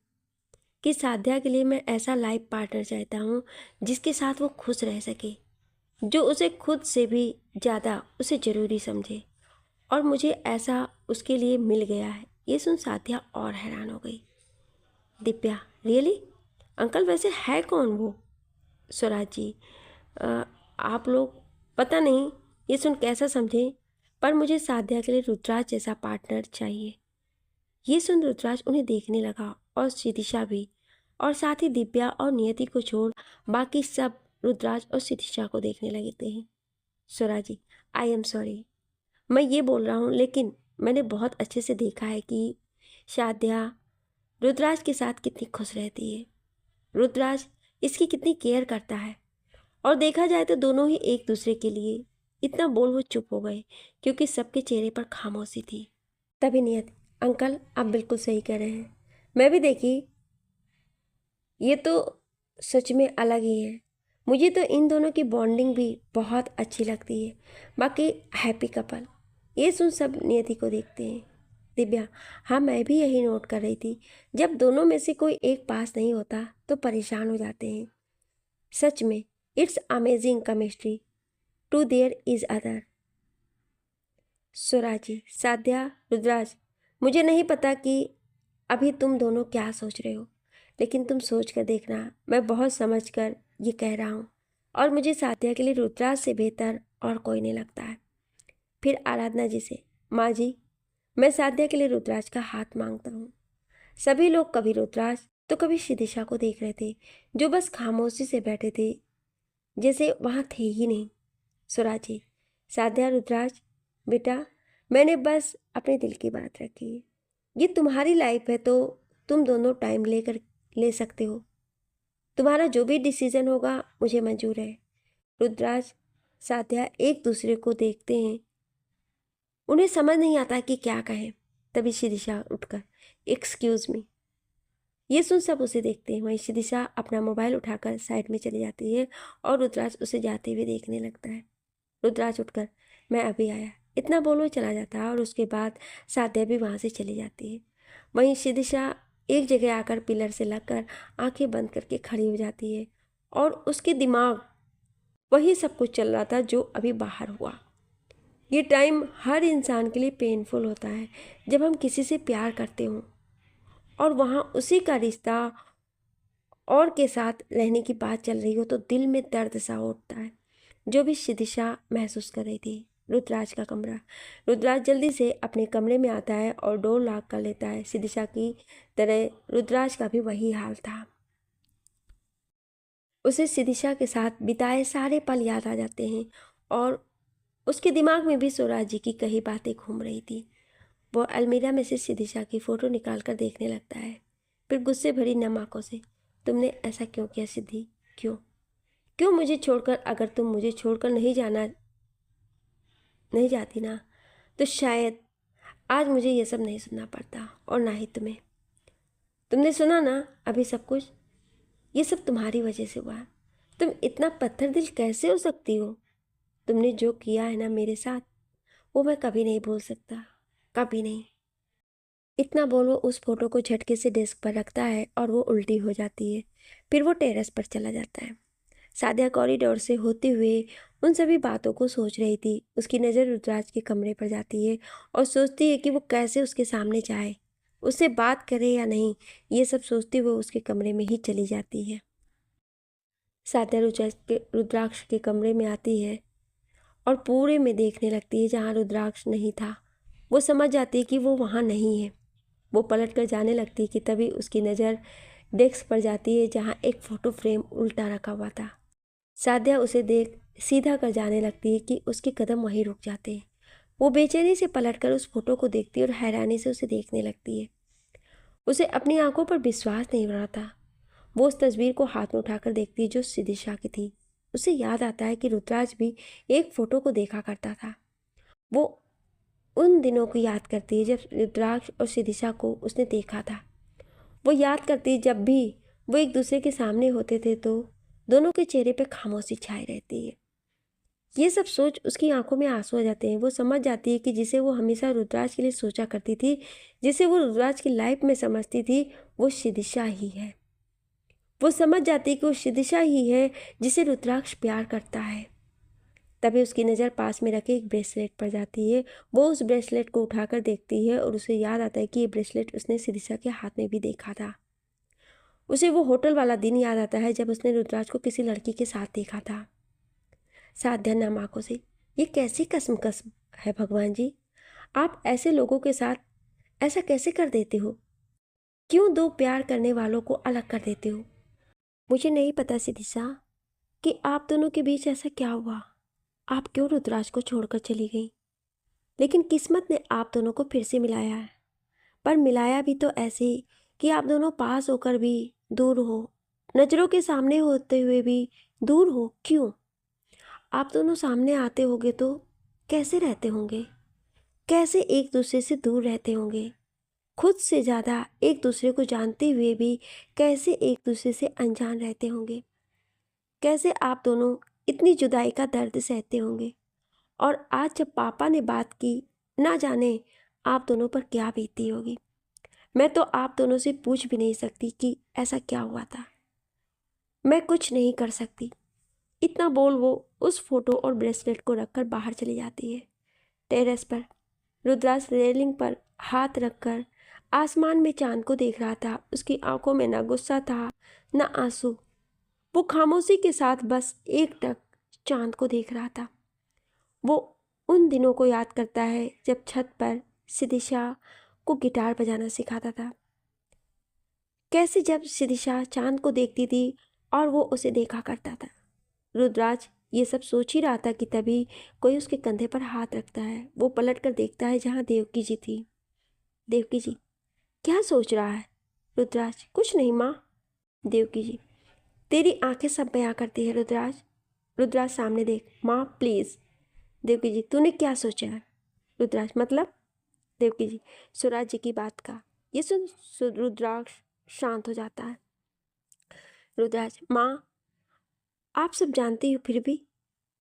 कि साध्या के लिए मैं ऐसा लाइफ पार्टनर चाहता हूँ जिसके साथ वो खुश रह सके, जो उसे खुद से भी ज़्यादा उसे ज़रूरी समझे और मुझे ऐसा उसके लिए मिल गया है। ये सुन साध्या और हैरान हो गई। दिव्या, रियली अंकल, वैसे है कौन वो? स्वराज जी, आप लोग पता नहीं ये सुन कैसा समझें, पर मुझे साध्या के लिए रुद्राज जैसा पार्टनर चाहिए। ये सुन रुद्राज उन्हें देखने लगा और सिदिशा भी, और साथ ही दिव्या और नियति को छोड़ बाकी सब रुद्राज और सिदिशा को देखने लगते हैं। Swaraj ji, I am sorry, मैं ये बोल रहा हूँ लेकिन मैंने बहुत अच्छे से देखा है कि साध्या रुद्राज के साथ कितनी खुश रहती है। रुद्राज इसकी कितनी केयर करता है और देखा जाए तो दोनों ही एक दूसरे के लिए। इतना बोल वो चुप हो गए क्योंकि सबके चेहरे पर खामोशी थी। तभी नियत, अंकल आप बिल्कुल सही कह रहे हैं, मैं भी देखी, ये तो सच में अलग ही है। मुझे तो इन दोनों की बॉन्डिंग भी बहुत अच्छी लगती है। बाकी हैप्पी कपल। ये सुन सब नियति को देखते हैं। दिव्या, हाँ मैं भी यही नोट कर रही थी, जब दोनों में से कोई एक पास नहीं होता तो परेशान हो जाते हैं। सच में it's amazing chemistry to there is other. Swaraji, Sadhya, Rudraj, मुझे नहीं पता कि अभी तुम दोनों क्या सोच रहे हो, लेकिन तुम सोच कर देखना, मैं बहुत समझ कर ये कह रहा हूँ और मुझे साध्या के लिए रुद्राज से बेहतर और कोई नहीं लगता है। फिर आराधना जी से, माँ जी, मैं साध्या के लिए रुद्राज का हाथ मांगता हूँ। सभी लोग कभी रुद्राज तो कभी सिदिशा को देख रहे थे, जो बस खामोशी से बैठे थे, जैसे वहाँ थे ही नहीं। स्वराजी, साध्या, रुद्राज, बेटा, मैंने बस अपने दिल की बात रखी है। ये तुम्हारी लाइफ है तो तुम दोनों टाइम लेकर ले सकते हो। तुम्हारा जो भी डिसीजन होगा मुझे मंजूर है। रुद्राज, साध्या एक दूसरे को देखते हैं, उन्हें समझ नहीं आता कि क्या कहें। तभी शिदिशा उठकर, एक्सक्यूज मी। ये सुन सब उसे देखते हैं। वहीं शिदिशा अपना मोबाइल उठाकर साइड में चली जाती है और रुद्राज उसे जाते हुए देखने लगता है। रुद्राज उठकर, मैं अभी आया, इतना बोलो चला जाता है और उसके बाद साध्या भी वहाँ से चली जाती है। वहीं शिदिशा एक जगह आकर पिलर से लगकर आंखें बंद करके खड़ी हो जाती है और उसके दिमाग वही सब कुछ चल रहा था जो अभी बाहर हुआ। ये टाइम हर इंसान के लिए पेनफुल होता है जब हम किसी से प्यार करते हों और वहाँ उसी का रिश्ता और के साथ रहने की बात चल रही हो तो दिल में दर्द सा उठता है, जो भी शिदिशा महसूस कर रही थी। रुद्राज का कमरा। रुद्राज जल्दी से अपने कमरे में आता है और डोर लॉक कर लेता है। शिदिशा की तरह रुद्राज का भी वही हाल था। उसे शिदिशा के साथ बिताए सारे पल याद आ जाते हैं और उसके दिमाग में भी स्वराज जी की कई बातें घूम रही थी। वो अलमीरा में से शिदिशा की फ़ोटो निकाल कर देखने लगता है, फिर गुस्से भरी नम आंखों से, तुमने ऐसा क्यों किया सिद्धि? क्यों क्यों मुझे छोड़कर? अगर तुम मुझे छोड़कर नहीं जाती ना तो शायद आज मुझे ये सब नहीं सुनना पड़ता और ना ही तुम्हें। तुमने सुना ना अभी सब कुछ, ये सब तुम्हारी वजह से हुआ। तुम इतना पत्थर दिल कैसे हो सकती हो? तुमने जो किया है ना मेरे साथ, वो मैं कभी नहीं भूल सकता, कभी नहीं। इतना बोल वो उस फोटो को झटके से डेस्क पर रखता है और वो उल्टी हो जाती है। फिर वो टेरेस पर चला जाता है। सादिया कॉरिडोर से होते हुए उन सभी बातों को सोच रही थी। उसकी नज़र रुद्राज के कमरे पर जाती है और सोचती है कि वो कैसे उसके सामने जाए, उससे बात करे या नहीं। ये सब सोचते हुए उसके कमरे में ही चली जाती है। सादिया रुद्राक्ष के कमरे में आती है और पूरे में देखने लगती है जहाँ रुद्राक्ष नहीं था वो समझ जाती है कि वो वहाँ नहीं है। वो पलट कर जाने लगती है कि तभी उसकी नज़र डेस्क पर जाती है जहाँ एक फ़ोटो फ्रेम उल्टा रखा हुआ था। साध्या उसे देख सीधा कर जाने लगती है कि उसके कदम वहीं रुक जाते हैं। वो बेचैनी से पलटकर उस फोटो को देखती है और हैरानी से उसे देखने लगती है। उसे अपनी आंखों पर विश्वास नहीं हो रहा था। वो उस तस्वीर को हाथ में उठाकर देखती है जो सिदिशा की थी। उसे याद आता है कि रुद्राज भी एक फ़ोटो को देखा करता था। वो उन दिनों को याद करती है जब रुद्राक्ष और सिदिशा को उसने देखा था। वो याद करती है जब भी वो एक दूसरे के सामने होते थे तो दोनों के चेहरे पे खामोशी छाई रहती है। ये सब सोच उसकी आंखों में आंसू आ जाते हैं। वो समझ जाती है कि जिसे वो हमेशा रुद्राज के लिए सोचा करती थी, जिसे वो रुद्राज की लाइफ में समझती थी, वो सिदिशा ही है। वो समझ जाती है कि वो सिदिशा ही है जिसे रुद्राक्ष प्यार करता है। तभी उसकी नज़र पास में रखे एक ब्रेसलेट पर जाती है। वो उस ब्रेसलेट को उठाकर देखती है और उसे याद आता है कि ये ब्रेसलेट उसने सिदिशा के हाथ में भी देखा था। उसे वो होटल वाला दिन याद आता है जब उसने रुद्राज को किसी लड़की के साथ देखा था। साध्या नम आंखों से, ये कैसी कसम कसम है भगवान जी, आप ऐसे लोगों के साथ ऐसा कैसे कर देते हो? क्यों दो प्यार करने वालों को अलग कर देते हो? मुझे नहीं पता सिदिशा कि आप दोनों के बीच ऐसा क्या हुआ। आप क्यों रुद्राज को छोड़कर चली गई? लेकिन किस्मत ने आप दोनों को फिर से मिलाया है। पर मिलाया भी तो ऐसे कि आप दोनों पास होकर भी दूर हो, नज़रों के सामने होते हुए भी दूर हो। क्यों? आप दोनों सामने आते होंगे तो कैसे रहते होंगे? कैसे एक दूसरे से दूर रहते होंगे? खुद से ज़्यादा एक दूसरे को जानते हुए भी कैसे एक दूसरे से अनजान रहते होंगे? कैसे आप दोनों इतनी जुदाई का दर्द सहते होंगे? और आज जब पापा ने बात की, ना जाने आप दोनों पर क्या बीती होगी। मैं तो आप दोनों से पूछ भी नहीं सकती कि ऐसा क्या हुआ था। मैं कुछ नहीं कर सकती। इतना बोल वो उस फोटो और ब्रेसलेट को रखकर बाहर चली जाती है। टेरेस पर रुद्राज रेलिंग पर हाथ रखकर आसमान में चांद को देख रहा था। उसकी आंखों में ना गुस्सा था ना आंसू। वो खामोशी के साथ बस एकटक चांद को देख रहा था। वो उन दिनों को याद करता है जब छत पर सिदिशा को गिटार बजाना सिखाता था। कैसे जब सिदिशा चांद को देखती थी और वो उसे देखा करता था। रुद्राज ये सब सोच ही रहा था कि तभी कोई उसके कंधे पर हाथ रखता है। वो पलट कर देखता है जहाँ देवकी जी थी। देवकी जी, क्या सोच रहा है? रुद्राज, कुछ नहीं माँ। देवकी जी, तेरी आंखें सब बयां करती है रुद्राज। रुद्राज, सामने देख माँ प्लीज़। देवकी जी, तूने क्या सोचा है? रुद्राज, मतलब? देवकी जी, स्वराज जी की बात का। ये सुन रुद्राज शांत हो जाता है। रुद्राज, माँ आप सब जानती हो फिर भी?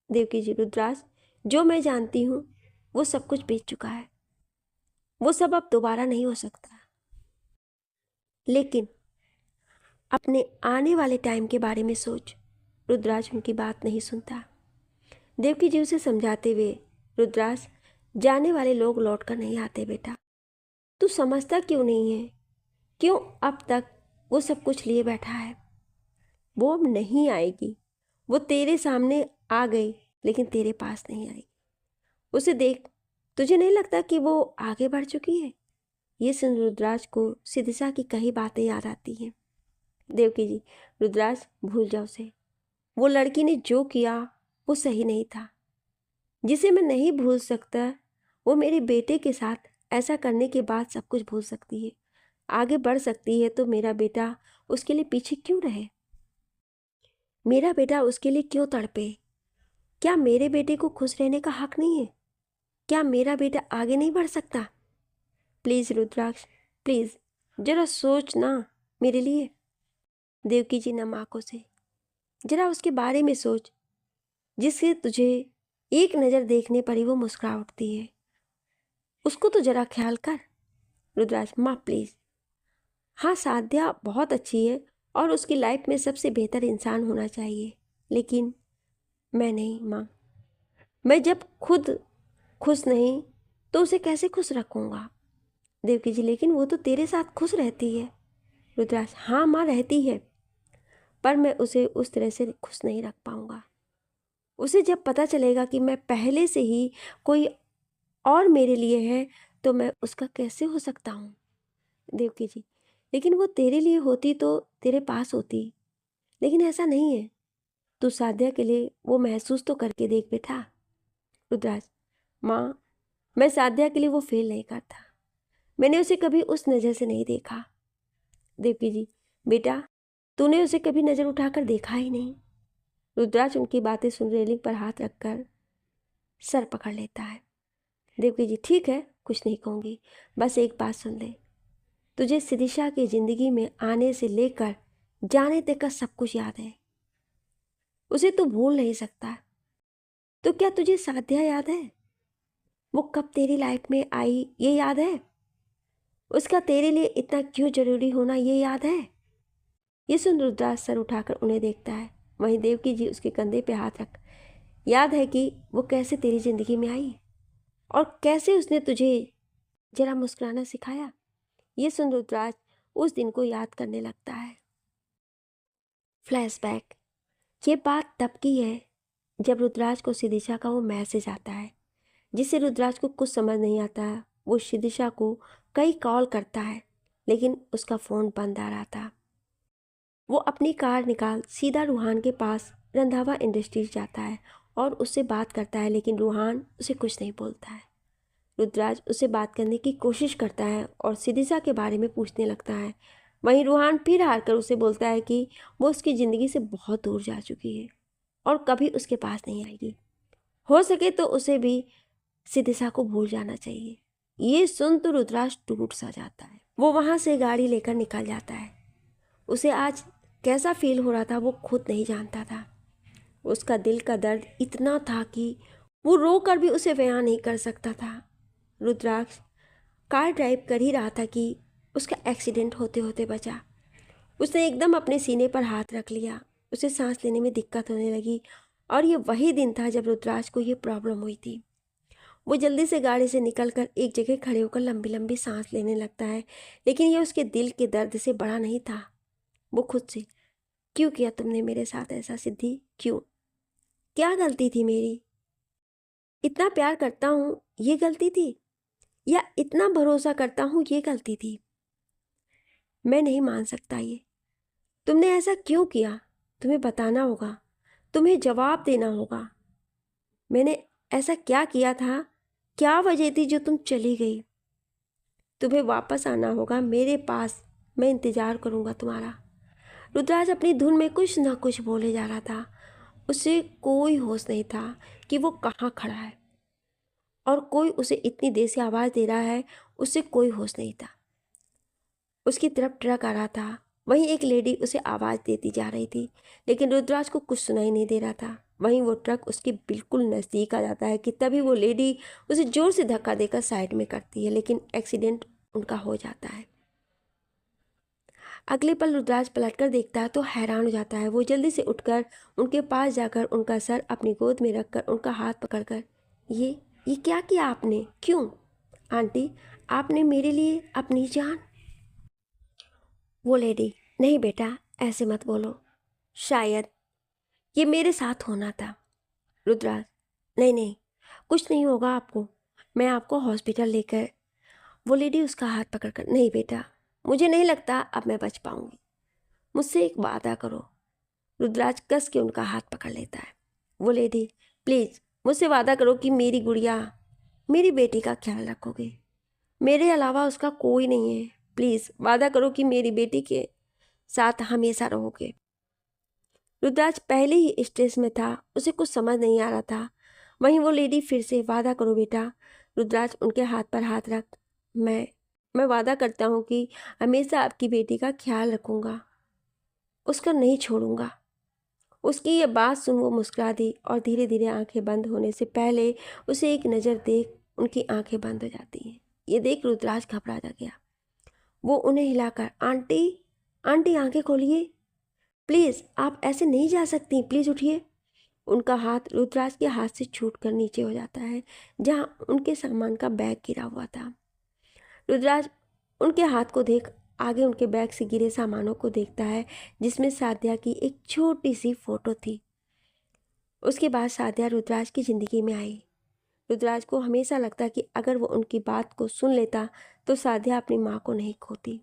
देवकी जी, रुद्राज, जो मैं जानती हूँ वो सब कुछ बीत चुका है। वो सब अब दोबारा नहीं हो सकता। लेकिन अपने आने वाले टाइम के बारे में सोच। रुद्राज उनकी बात नहीं सुनता। देवकी जी उसे समझाते हुए, रुद्राज, जाने वाले लोग लौट कर नहीं आते बेटा। तू समझता क्यों नहीं है? क्यों अब तक वो सब कुछ लिए बैठा है? वो अब नहीं आएगी। वो तेरे सामने आ गई लेकिन तेरे पास नहीं आएगी। उसे देख, तुझे नहीं लगता कि वो आगे बढ़ चुकी है? ये सुन रुद्राज को सिदिशा की कई बातें याद आती हैं। देवकी जी, रुद्राज भूल जा उसे। वो लड़की ने जो किया वो सही नहीं था। जिसे मैं नहीं भूल सकता वो मेरे बेटे के साथ ऐसा करने के बाद सब कुछ भूल सकती है, आगे बढ़ सकती है। तो मेरा बेटा उसके लिए पीछे क्यों रहे? मेरा बेटा उसके लिए क्यों तड़पे? क्या मेरे बेटे को खुश रहने का हक नहीं है? क्या मेरा बेटा आगे नहीं बढ़ सकता? प्लीज़ रुद्राक्ष, प्लीज़ जरा सोच ना मेरे लिए। देवकी जी नम आंखों से, जरा उसके बारे में सोच जिससे तुझे एक नज़र देखने पर ही वो मुस्कुरा उठती है। उसको तो जरा ख्याल कर। रुद्राज, माँ प्लीज़। हाँ, साध्या बहुत अच्छी है और उसकी लाइफ में सबसे बेहतर इंसान होना चाहिए, लेकिन मैं नहीं माँ। मैं जब खुद खुश नहीं तो उसे कैसे खुश रखूँगा? देवकी जी, लेकिन वो तो तेरे साथ खुश रहती है। रुद्राज, हाँ माँ रहती है, पर मैं उसे उस तरह से खुश नहीं रख पाऊँगा। उसे जब पता चलेगा कि मैं पहले से ही कोई और मेरे लिए है तो मैं उसका कैसे हो सकता हूँ? देवकी जी, लेकिन वो तेरे लिए होती तो तेरे पास होती, लेकिन ऐसा नहीं है। तू साध्या के लिए वो महसूस तो करके देख बेटा। रुद्राज, माँ, मैं साध्या के लिए वो फील नहीं करता। मैंने उसे कभी उस नज़र से नहीं देखा। देवकी जी, बेटा, तूने उसे कभी नज़र उठाकर देखा ही नहीं। रुद्राज उनकी बातें सुन रेलिंग पर हाथ रखकर सर पकड़ लेता है। देवकी जी, ठीक है, कुछ नहीं कहूँगी, बस एक बात सुन ले। तुझे सिदिशा की ज़िंदगी में आने से लेकर जाने तक का सब कुछ याद है। उसे तू भूल नहीं सकता। तो क्या तुझे साध्या याद है? वो कब तेरी लाइफ में आई ये याद है? उसका तेरे लिए इतना क्यों जरूरी होना ये याद है? ये सुन रुद्राज सर उठाकर उन्हें देखता है। वहीं देवकी जी उसके कंधे पे हाथ रख, याद है कि वो कैसे तेरी जिंदगी में आई और कैसे उसने तुझे जरा मुस्कुराना सिखाया? ये सुन रुद्राज उस दिन को याद करने लगता है। फ्लैशबैक। ये बात तब की है जब रुद्राज को सिदिशा का वो मैसेज आता है, जिससे रुद्राज को कुछ समझ नहीं आता है। वो सिदिशा को कई कॉल करता है, लेकिन उसका फ़ोन बंद आ रहा था। वो अपनी कार निकाल सीधा रूहान के पास रंधावा इंडस्ट्रीज जाता है और उससे बात करता है, लेकिन रूहान उसे कुछ नहीं बोलता है। रुद्राज उससे बात करने की कोशिश करता है और सिदिशा के बारे में पूछने लगता है। वहीं रूहान फिर हार कर उसे बोलता है कि वो उसकी ज़िंदगी से बहुत दूर जा चुकी है और कभी उसके पास नहीं आएगी। हो सके तो उसे भी सिदिशा को भूल जाना चाहिए। ये सुन तो रुद्राज टूट सा जाता है। वो वहाँ से गाड़ी लेकर निकल जाता है। उसे आज कैसा फील हो रहा था वो खुद नहीं जानता था। उसका दिल का दर्द इतना था कि वो रो कर भी उसे बयां नहीं कर सकता था। रुद्राक्ष कार ड्राइव कर ही रहा था कि उसका एक्सीडेंट होते होते बचा। उसने एकदम अपने सीने पर हाथ रख लिया। उसे सांस लेने में दिक्कत होने लगी और ये वही दिन था जब रुद्राक्ष को ये प्रॉब्लम हुई थी। वो जल्दी से गाड़ी से निकलकर एक जगह खड़े होकर लंबी लंबी सांस लेने लगता है, लेकिन ये उसके दिल के दर्द से बड़ा नहीं था। वो खुद से, क्यों किया तुमने मेरे साथ ऐसा सिद्धि? क्यों? क्या गलती थी मेरी? इतना प्यार करता हूँ ये गलती थी, या इतना भरोसा करता हूँ ये गलती थी? मैं नहीं मान सकता ये। तुमने ऐसा क्यों किया? तुम्हें बताना होगा, तुम्हें जवाब देना होगा। मैंने ऐसा क्या किया था? क्या वजह थी जो तुम चली गई? तुम्हें वापस आना होगा मेरे पास। मैं इंतज़ार करूँगा तुम्हारा। रुद्राज अपनी धुन में कुछ न कुछ बोले जा रहा था। उसे कोई होश नहीं था कि वो कहाँ खड़ा है और कोई उसे इतनी देर से आवाज़ दे रहा है। उसे कोई होश नहीं था। उसकी तरफ ट्रक आ रहा था। वहीं एक लेडी उसे आवाज़ देती जा रही थी, लेकिन रुद्राज को कुछ सुनाई नहीं दे रहा था। वहीं वो ट्रक उसके बिल्कुल नज़दीक आ जाता है कि तभी वो लेडी उसे ज़ोर से धक्का देकर साइड में करती है, लेकिन एक्सीडेंट उनका हो जाता है। अगले पल रुद्राज पलटकर देखता है तो हैरान हो जाता है। वो जल्दी से उठकर उनके पास जाकर उनका सर अपनी गोद में रखकर उनका हाथ पकड़कर, ये क्या किया आपने? क्यों? आंटी, आपने मेरे लिए अपनी जान। वो लेडी, नहीं बेटा, ऐसे मत बोलो। शायद ये मेरे साथ होना था। रुद्राज, नहीं नहीं, कुछ नहीं होगा आपको, मैं आपको हॉस्पिटल लेकर। वो लेडी उसका हाथ पकड़कर, नहीं बेटा, मुझे नहीं लगता अब मैं बच पाऊंगी। मुझसे एक वादा करो। रुद्राज कस के उनका हाथ पकड़ लेता है। वो लेडी, प्लीज़ मुझसे वादा करो कि मेरी गुड़िया, मेरी बेटी का ख्याल रखोगे। मेरे अलावा उसका कोई नहीं है। प्लीज़ वादा करो कि मेरी बेटी के साथ हमेशा रहोगे। रुद्राज पहले ही स्ट्रेस में था, उसे कुछ समझ नहीं आ रहा था। वहीं वो लेडी फिर से, वादा करो बेटा। रुद्राज उनके हाथ पर हाथ रख, मैं वादा करता हूँ कि हमेशा आपकी बेटी का ख्याल रखूँगा, उसका नहीं छोड़ूंगा। उसकी ये बात सुन वो मुस्कुरा दी और धीरे धीरे आंखें बंद होने से पहले उसे एक नज़र देख उनकी आंखें बंद हो जाती हैं। ये देख रुद्राज घबरा जा गया। वो उन्हें हिलाकर, आंटी, आंटी आंखें खोलिए, प्लीज़ आप ऐसे नहीं जा सकती, प्लीज़ उठिए। उनका हाथ रुद्राज के हाथ से छूटकर नीचे हो जाता है, जहाँ उनके सामान का बैग गिरा हुआ था। रुद्राज उनके हाथ को देख आगे उनके बैग से गिरे सामानों को देखता है, जिसमें साध्या की एक छोटी सी फोटो थी। उसके बाद साध्या रुद्राज की ज़िंदगी में आई। रुद्राज को हमेशा लगता कि अगर वो उनकी बात को सुन लेता तो साध्या अपनी माँ को नहीं खोती।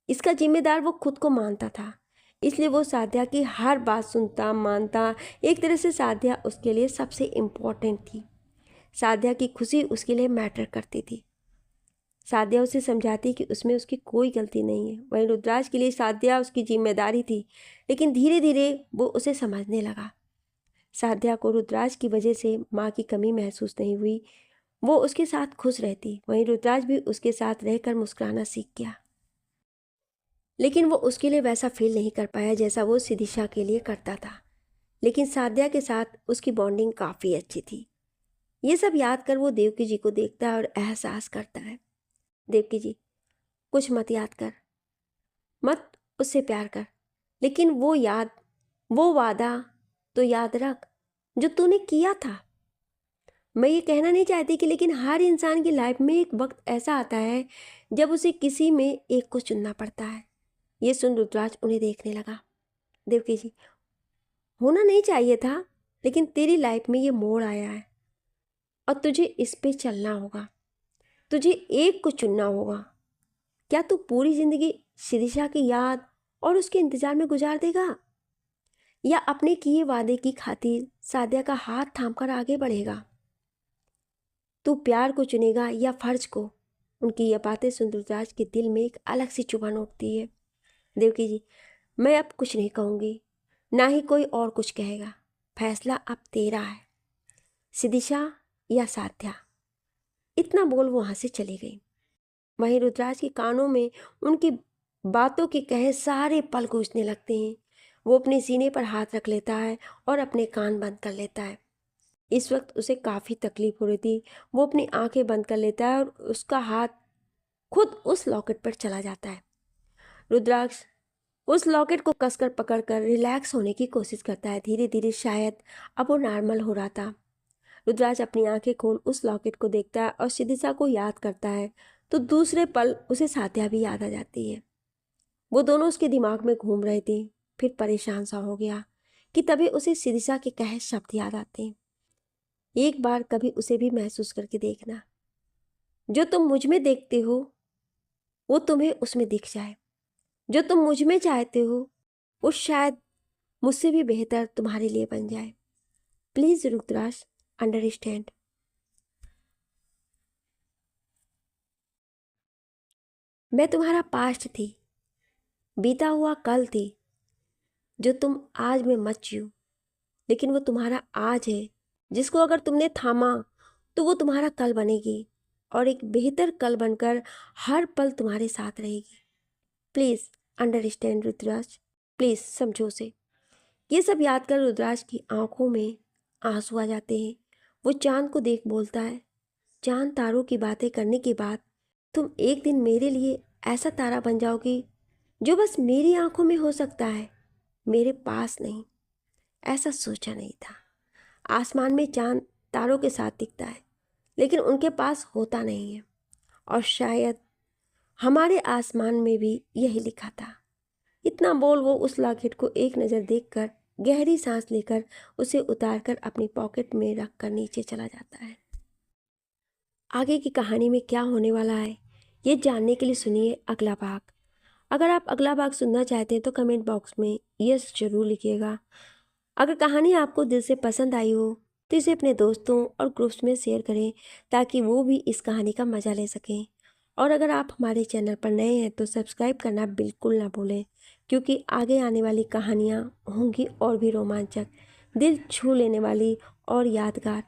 इसका जिम्मेदार वो खुद को मानता था, इसलिए वो साध्या की हर बात सुनता मानता। एक तरह से साध्या उसके लिए सबसे इम्पोर्टेंट थी। साध्या की खुशी उसके लिए मैटर करती थी। साध्या उसे समझाती कि उसमें उसकी कोई गलती नहीं है। वहीं रुद्राज के लिए साध्या उसकी जिम्मेदारी थी, लेकिन धीरे धीरे वो उसे समझने लगा। साध्या को रुद्राज की वजह से माँ की कमी महसूस नहीं हुई, वो उसके साथ खुश रहती। वहीं रुद्राज भी उसके साथ रहकर मुस्कुराना सीख गया, लेकिन वो उसके लिए वैसा फील नहीं कर पाया जैसा वो सिदिशा के लिए करता था। लेकिन साध्या के साथ उसकी बॉन्डिंग काफ़ी अच्छी थी। ये सब याद कर वो देवकी जी को देखता है और एहसास करता है, देवकी जी कुछ मत याद कर, मत उससे प्यार कर, लेकिन वो वादा तो याद रख जो तूने किया था। मैं ये कहना नहीं चाहती कि लेकिन हर इंसान की लाइफ में एक वक्त ऐसा आता है जब उसे किसी में एक को चुनना पड़ता है। ये सुन रुद्राज उन्हें देखने लगा। देवकी जी होना नहीं चाहिए था, लेकिन तेरी लाइफ में ये मोड़ आया है और तुझे इस पे चलना होगा। तुझे एक को चुनना होगा। क्या तू पूरी जिंदगी शिरीषा की याद और उसके इंतजार में गुजार देगा, या अपने किए वादे की खातिर साध्या का हाथ थामकर आगे बढ़ेगा? तू प्यार को चुनेगा या फर्ज को? उनकी यह बातें सुन रुद्राज के दिल में एक अलग सी चुभन उठती है। देवकी जी मैं अब कुछ नहीं कहूँगी, ना ही कोई और कुछ कहेगा। फैसला अब तेरा है, सिदिशा या साध्या। इतना बोल वो वहाँ से चली गई। वहीं रुद्राज के कानों में उनकी बातों के कहे सारे पल गूंजने लगते हैं। वो अपने सीने पर हाथ रख लेता है और अपने कान बंद कर लेता है। इस वक्त उसे काफ़ी तकलीफ हो रही थी। वो अपनी आंखें बंद कर लेता है और उसका हाथ खुद उस लॉकेट पर चला जाता है। रुद्राक्ष उस लॉकेट को कसकर पकड़कर रिलैक्स होने की कोशिश करता है। धीरे धीरे शायद अब वो नॉर्मल हो रहा था। रुद्राज अपनी आंखें खोल उस लॉकेट को देखता है और सिदिशा को याद करता है, तो दूसरे पल उसे साध्या भी याद आ जाती है। वो दोनों उसके दिमाग में घूम रहे थे। फिर परेशान सा हो गया कि तभी उसे सिदिशा के कहे शब्द याद आते हैं, एक बार कभी उसे भी महसूस करके देखना, जो तुम मुझ में देखते हो वो तुम्हें उसमें दिख जाए। जो तुम मुझ में चाहते हो वो शायद मुझसे भी बेहतर तुम्हारे लिए बन जाए। Please Rudras understand. मैं तुम्हारा पास्ट थी, बीता हुआ कल थी, जो तुम आज में मत जियो, लेकिन वो तुम्हारा आज है जिसको अगर तुमने थामा तो वो तुम्हारा कल बनेगी और एक बेहतर कल बनकर हर पल तुम्हारे साथ रहेगी। प्लीज़ अंडरस्टैंड रुद्राज, प्लीज़ समझो उसे। ये सब याद कर रुद्राज की आंखों में आंसू आ जाते हैं। वो चांद को देख बोलता है, चांद तारों की बातें करने के बाद तुम एक दिन मेरे लिए ऐसा तारा बन जाओगी जो बस मेरी आंखों में हो सकता है, मेरे पास नहीं। ऐसा सोचा नहीं था। आसमान में चांद तारों के साथ दिखता है, लेकिन उनके पास होता नहीं है। और शायद हमारे आसमान में भी यही लिखा था। इतना बोल वो उस लॉकेट को एक नज़र देखकर गहरी सांस लेकर उसे उतारकर अपनी पॉकेट में रखकर नीचे चला जाता है। आगे की कहानी में क्या होने वाला है ये जानने के लिए सुनिए अगला भाग। अगर आप अगला भाग सुनना चाहते हैं तो कमेंट बॉक्स में यस जरूर लिखिएगा। अगर कहानी आपको दिल से पसंद आई हो तो इसे अपने दोस्तों और ग्रुप्स में शेयर करें ताकि वो भी इस कहानी का मज़ा ले सकें। और अगर आप हमारे चैनल पर नए हैं तो सब्सक्राइब करना बिल्कुल ना भूलें, क्योंकि आगे आने वाली कहानियाँ होंगी और भी रोमांचक, दिल छू लेने वाली और यादगार।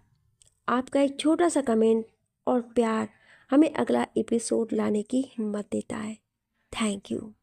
आपका एक छोटा सा कमेंट और प्यार हमें अगला एपिसोड लाने की हिम्मत देता है। Thank you.